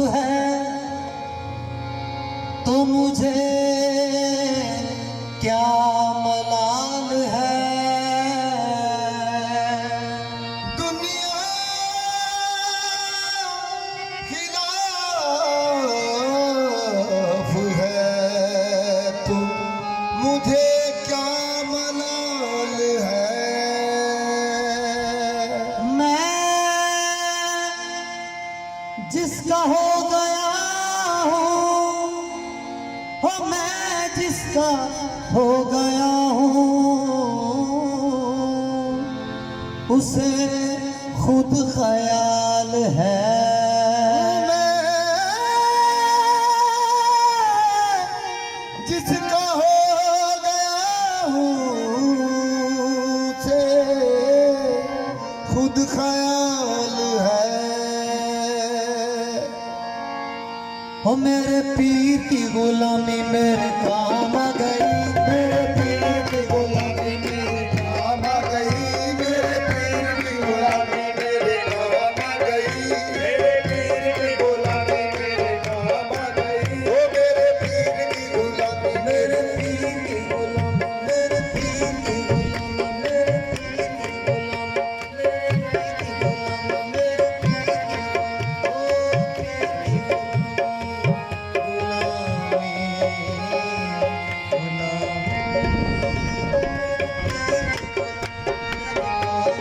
है तो मुझे क्या मलाल है। दुनिया खिलाफ है तो मुझे क्या मलाल है। मैं जिसका हो गया हूँ, हो मैं जिसका हो गया हूँ, उसे खुद ख्याल है। जिसका हो गया हूँ से खुद ख्याल है। हो मेरे पीर की गुलामी मेरे काम आ गई, मेरे पीर की गुलामी मेरे काम आ गई। मेरे पीर की गुलामी मेरे काम आ गई। मेरे पीर की गुलामी मेरे काम आ गई। ओ मेरे पीर की गुलामी मेरे पीर की गुलामी मेरे पीर की गुलामी मेरे पीर की गुलामी मेरे पीर की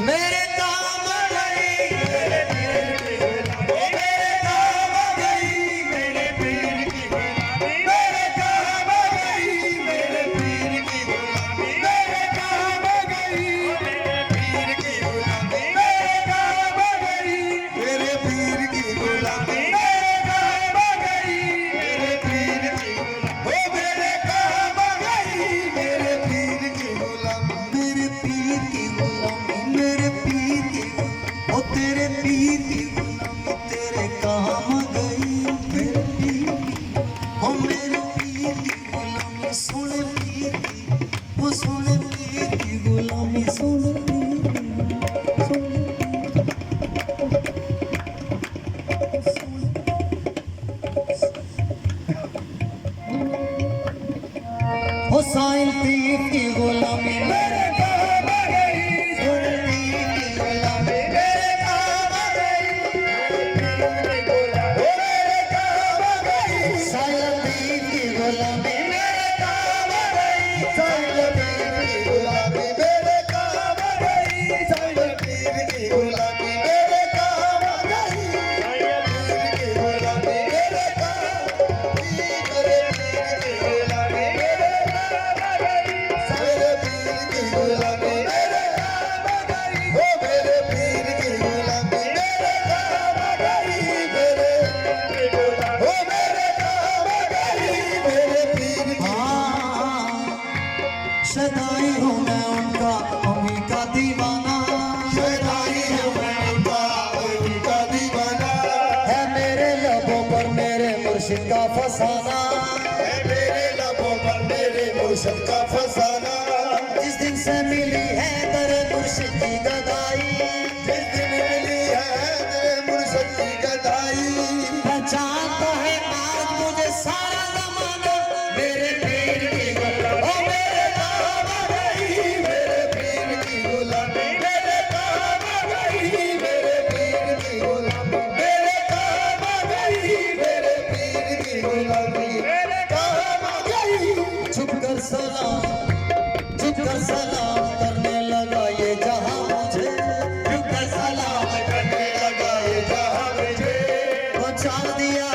मेरे काम आ गई, मेरे पीर की गुलामी मेरे काम आ गई। मेरे पीर की गुलामी मेरे काम आ गई। मेरे पीर की गुलामी मेरे काम आ गई। मेरे पीर की गुलामी मेरे काम आ गई। मेरे पीर की गुलामी मेरे काम आ गई। मेरे पीर की गुलामी ओ मेरे काम आ गई। मेरे पीर की गुलामी मेरे पीर की गुलामी मेरे पीर की, ओ तेरे पीर की गुलामी तेरे काम आ गई। मेरे पीर की, ओ मेरे पीर की गुलामी सुन पीर की, ओ सुन पीर की गुलामी सुन पीर की, सुन ओ साईं पीर की गुलामी मेरे काम आ गई। सुन पीर की गुलामी मेरे काम आ गई। मेरे गुलामी मेरे काम आ गई। साईं पीर की गुलामी मेरे काम आ गई। साईं पीर की गुलामी मेरे काम आ गई। साईं पीर की गुलामी मेरे काम आ गई। साईं पीर की गुलामी मेरे काम मेरे पीर की गुलामी मेरे काम आ गई। साईं पीर की गुलामी मेरे काम आ गई। ओ मेरे पीर की गुलामी मेरे काम आ गई। मेरे ओ मेरे काम आ गई। मेरे पीर की सदाई हूँ मैं उनका उन्हीं का दीवाना, सदाई हूँ मैं उनका दीवाना। है मेरे लबों पर मेरे मुर्शिद का फसाना। है मेरे लबों पर मेरे मुर्शिद का फसाना। जिस दिन से मिली है तेरे मुर्शिद की गदाई, जिस दिन मिली है तेरे मुर्शिद की गदाई। पहचानता है आज मुझे सारा जमाना। मेरे पीर की गुलामी ओ मेरे काम आ गई। मेरे पीर की गुलामी मेरे काम आ गई। मेरे पीर की गुलामी मेरे काम आ गई। मेरे पीर की गुलामी मेरे काम आ गई। छुप कर सलाम करने लगा ये जहां मुझे, झुक कर सलाम करने लगा ये जहां मुझे। पहुंचा दिया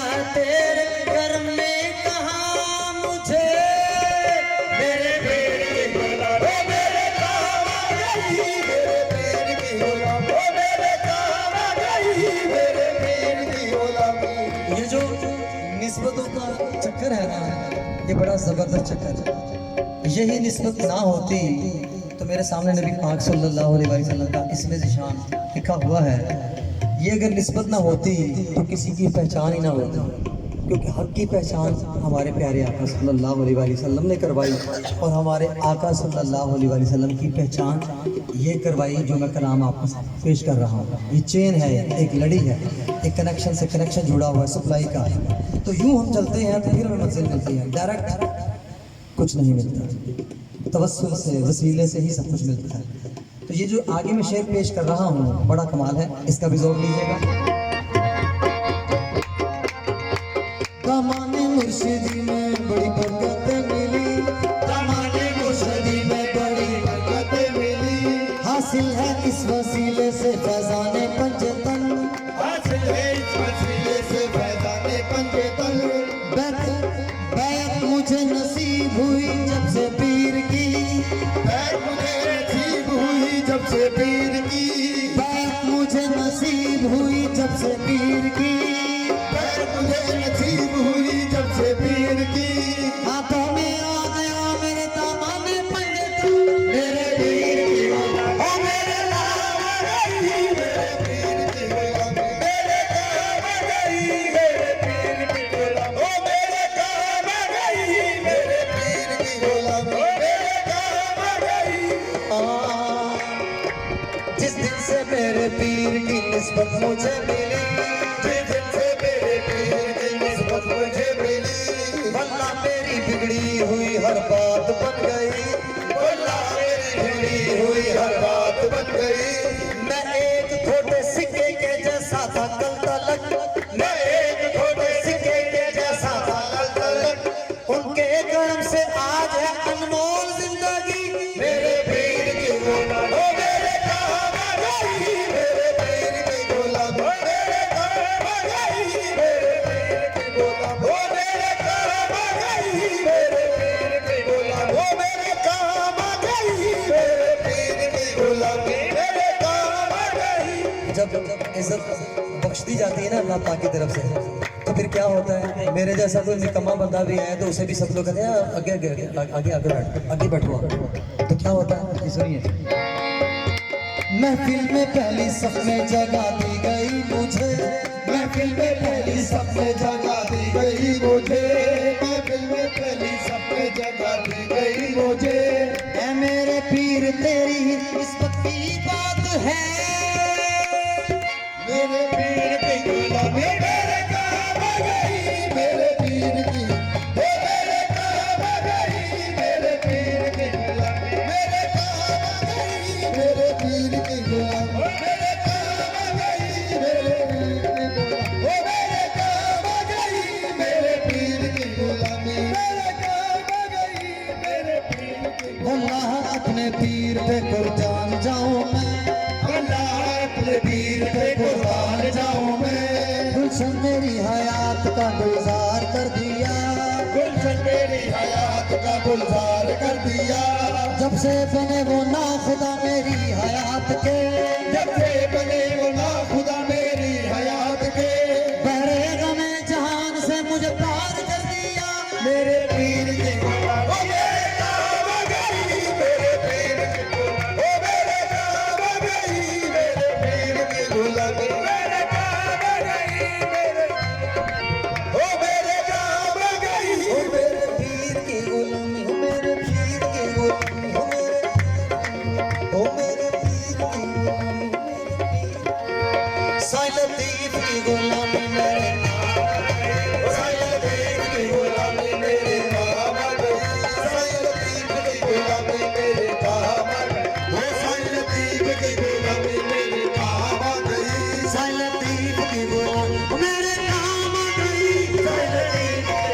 है तेरे कर्म ने कहा मुझे। मेरे पीर की गुलामी ओ मेरे काम आ गई। मेरे पीर की गुलामी ओ मेरे काम आ गई। मेरे पीर की गुलामी ये जो निस्बतों का चक्कर है ना, ये बड़ा जबरदस्त चक्कर है। यही निस्बत ना होती तो मेरे सामने नबी पाक सल्लल्लाहु अलैहि वसल्लम का इसमें निशान लिखा हुआ है। ये अगर निस्बत ना होती तो किसी की पहचान ही ना होती। क्योंकि हक की पहचान हमारे प्यारे आका सल्लल्लाहु अलैहि वसल्लम ने करवाई और हमारे आका सल्लल्लाहु अलैहि वसल्लम की पहचान ये करवाई जो मैं कलाम आपको पेश कर रहा हूँ। ये चेन है, एक लड़ी है, एक कनेक्शन से कनेक्शन जुड़ा हुआ है सप्लाई का। तो यूँ हम चलते हैं तो फिर हमें मंजिल मिलती है, डायरेक्ट कुछ नहीं मिलता, तवस्सुल से वसीले से ही सब कुछ मिलता है। तो ये जो आगे मैं शेर पेश कर रहा हूँ बड़ा कमाल है, इसका भी ज़ौक़ लीजिएगा। दामाने मुर्शिदी में बड़ी बरकत मिली, दामाने मुर्शिदी में बड़ी बरकत मिली, हासिल है इस वसीले से फैज़ाने पंजतन, हासिल है इस वसीले से फैज़ाने पंजतन। बैत मुझे नसीब हुई जब से पीर की, बैत मुझे नसीब हुई जब से पीर की, बैत मुझे नसीब हुई जब से पीर की, बैत मुझे नसीब हुई जब से पीर की। हाथों में आ गया मेरे दामाने पंजतन, मेरे पीर की ओ मेरे नाम गई, मेरे पीर की गुलामी मेरे काम गई, मेरे पीर की गुलामी ओ मेरे काम गई, मेरे पीर की गुलामी मेरे काम गई। जिस दिन से मेरे पीर की निस्बत मुझे मिली, जिस दिन से मेरे पीर की निस्बत मुझे मिली, वल्लाह मेरी बिगड़ी हुई हर बात बन गई, वल्लाह मेरी बिगड़ी हुई हर बात बन गई। मैं एक छोटे सिक्के के जैसा था कल तलक, मैं एक छोटे सिक्के के जैसा था कल तलक, उनके करम से आज है अनमोल जिंदगी, मेरे पीर की गुलामी ओ मेरे काम गई, मेरे पीर की गुलामी मेरे काम गई, मेरे पीर की गुलामी ओ मेरे काम गई, मेरे पीर की गुलामी ओ मेरे काम गई, मेरे पीर की गुलामी मेरे काम गई। जब इज्जत बख्श दी जाती है ना अल्लाह पाक की तरफ से, तो फिर क्या होता है, मेरे जैसा कोई निकम्मा बंदा भी आए तो उसे भी सब लोग कहते हैं आगे आगे आगे आगे बैठ आगे बैठो, तो क्या होता है सुनिए। महफिल में पहली सफ में जगह दी गई मुझे, महफिल में पहली सबसे जगह दी गई मुझे, महफिल में पहली सबसे जगह दी गई मुझे। ऐ मेरे पीर तेरी निस्बत की बात है, मेरे पीर की गुलामी मेरे काम गई, मेरे पीर की ओ मेरे काम गई, मेरे पीर की गुलामी मेरे काम गई, मेरे पीर की गुलामी मेरे काम गई, मेरे पीर की गुलामी ओ मेरे काम गई, मेरे पीर की गुलामी मेरे काम गई, मेरे पीर की अल्लाह अपने पीर पे कुर्बान जाऊं मैं, अल्लाह अपने पीर पे कुर्बान जाऊं मैं। गुलशन मेरी हयात का गुलजार कर दिया, गुलशन मेरी हयात का गुलजार कर दिया, जब से बने वो ना खुदा मेरी हयात के, जब से बने वो ना खुदा मेरी हयात के। बहरे गमे जहान से मुझे पार कर दिया, मेरे पीर की गुलामी ओ मेरे काम गई, मेरे पीर की गुलामी ओ मेरे काम गई, मेरे पीर की गुलामी मेरे काम गई, मेरे ओ मेरे काम गई, ओ मेरे पीर की गुलामी, ओ मेरे पीर की गुलामी, ओ मेरे पीर की गुलामी, साईं लतीफ की गुलामी मेरे साईं लतीफ की गुलामी मेरे काम गई, साईं लतीफ की गुलामी मेरे काम गई, ओ साईं लतीफ की गुलामी मेरे काम गई, साईं लतीफ की गुलामी मेरे काम गई, साईं लतीफ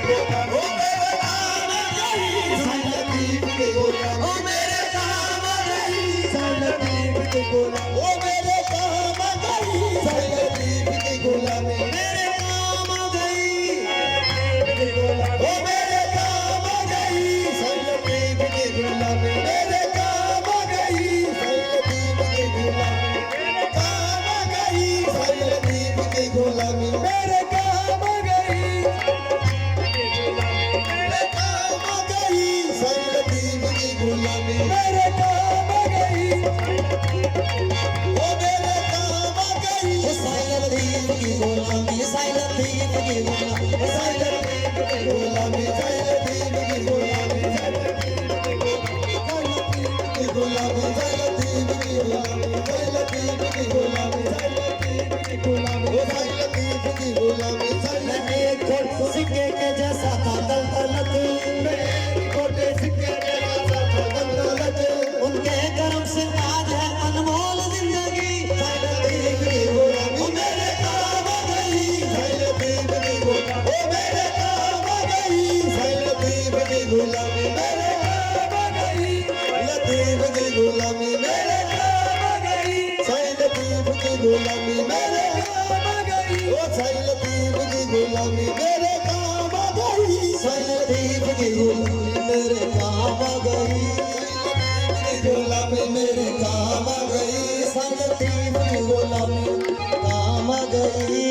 की गुलामी ओ मेरे काम गई, साईं लतीफ की गुलामी ओ मेरे काम गई, साईं लतीफ की गुलामी ओ मेरे काम गई, साईं लतीफ की गुलामी मेरे काम गई, ओ मेरे काम गई, साईं लतीफ की गुलामी मेरे काम गई, साईं लतीफ की गुलामी मेरे काम गई, साईं लतीफ की गुलामी मेरे काम गई, मेरे काम गई, साईं लतीफ की गुलामी मेरे काम गई, ओ गुलामी मेरे काम आ गई ओ साईं लतीफ की गुलामी मेरे काम आ गई साईं लतीफ की गुलामी मेरे काम आ गई गुलामी मेरे काम आ गई साईं लतीफ की गुलामी काम आ गई